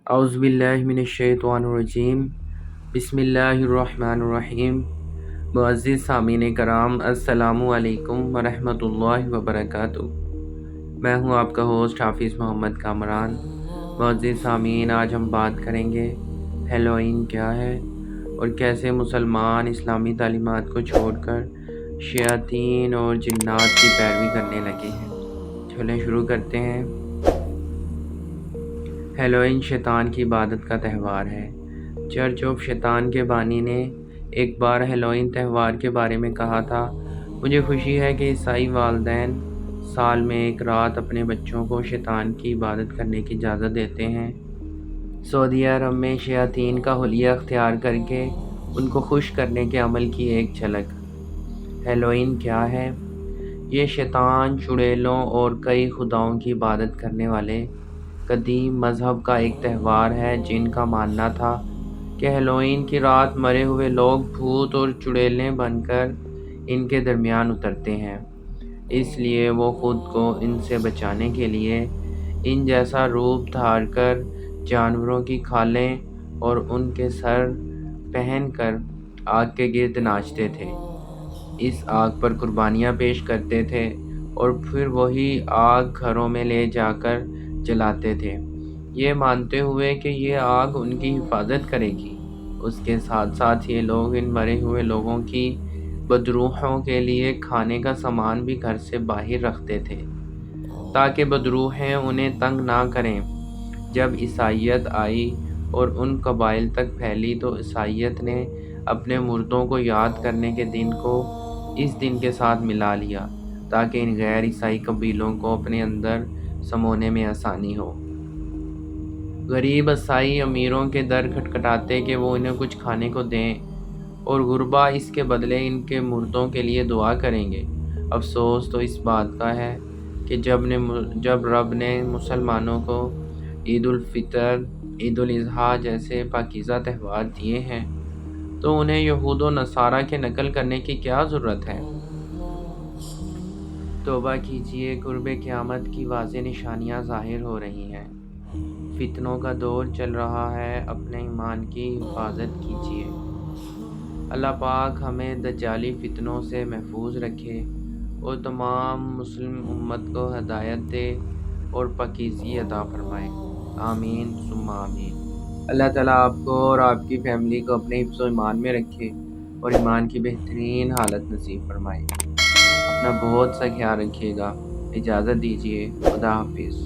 اعوذ باللہ من الشیطان الرجیم بسم اللہ الرحمن الرحیم۔ معزز سامعین کرام، السلام علیکم ورحمۃ اللہ وبرکاتہ۔ میں ہوں آپ کا ہوسٹ حافظ محمد کامران۔ معزز سامعین، آج ہم بات کریں گے ہیلوئین کیا ہے اور کیسے مسلمان اسلامی تعلیمات کو چھوڑ کر شیاطین اور جنات کی پیروی کرنے لگے ہیں۔ چلیں شروع کرتے ہیں۔ ہیلوئین شیطان کی عبادت کا تہوار ہے۔ چرچ آف شیطان کے بانی نے ایک بار ہیلوئین تہوار کے بارے میں کہا تھا، مجھے خوشی ہے کہ عیسائی والدین سال میں ایک رات اپنے بچوں کو شیطان کی عبادت کرنے کی اجازت دیتے ہیں۔ سعودی عرب میں شیاطین کا حلیہ اختیار کر کے ان کو خوش کرنے کے عمل کی ایک جھلک۔ ہیلوئین کیا ہے؟ یہ شیطان، چڑیلوں اور کئی خداؤں کی عبادت کرنے والے قدیم مذہب کا ایک تہوار ہے جن کا ماننا تھا کہ ہیلوئین کی رات مرے ہوئے لوگ بھوت اور چڑیلیں بن کر ان کے درمیان اترتے ہیں، اس لیے وہ خود کو ان سے بچانے کے لیے ان جیسا روپ دھار کر جانوروں کی کھالیں اور ان کے سر پہن کر آگ کے گرد ناچتے تھے۔ اس آگ پر قربانیاں پیش کرتے تھے اور پھر وہی آگ گھروں میں لے جا کر جلاتے تھے، یہ مانتے ہوئے کہ یہ آگ ان کی حفاظت کرے گی۔ اس کے ساتھ ساتھ یہ لوگ ان مرے ہوئے لوگوں کی بدروحوں کے لیے کھانے کا سامان بھی گھر سے باہر رکھتے تھے تاکہ بدروحیں انہیں تنگ نہ کریں۔ جب عیسائیت آئی اور ان قبائل تک پھیلی تو عیسائیت نے اپنے مردوں کو یاد کرنے کے دن کو اس دن کے ساتھ ملا لیا تاکہ ان غیر عیسائی قبیلوں کو اپنے اندر سمونے میں آسانی ہو۔ غریب عیسائی امیروں کے در کھٹکھٹاتے کہ وہ انہیں کچھ کھانے کو دیں اور غربا اس کے بدلے ان کے مردوں کے لیے دعا کریں گے۔ افسوس تو اس بات کا ہے کہ جب رب نے مسلمانوں کو عید الفطر، عید الاضحیٰ جیسے پاکیزہ تہوار دیے ہیں تو انہیں یہود و نصارہ کے نقل کرنے کی کیا ضرورت ہے؟ توبہ کیجیے، قرب قیامت کی واضح نشانیاں ظاہر ہو رہی ہیں۔ فتنوں کا دور چل رہا ہے، اپنے ایمان کی حفاظت کیجیے۔ اللہ پاک ہمیں دجالی فتنوں سے محفوظ رکھے اور تمام مسلم امت کو ہدایت دے اور پاکیزگی عطا فرمائے۔ آمین ثم آمین۔ اللہ تعالیٰ آپ کو اور آپ کی فیملی کو اپنے حفظ و ایمان میں رکھے اور ایمان کی بہترین حالت نصیب فرمائے۔ اپنا بہت سا خیال رکھیے گا۔ اجازت دیجیے۔ خدا حافظ۔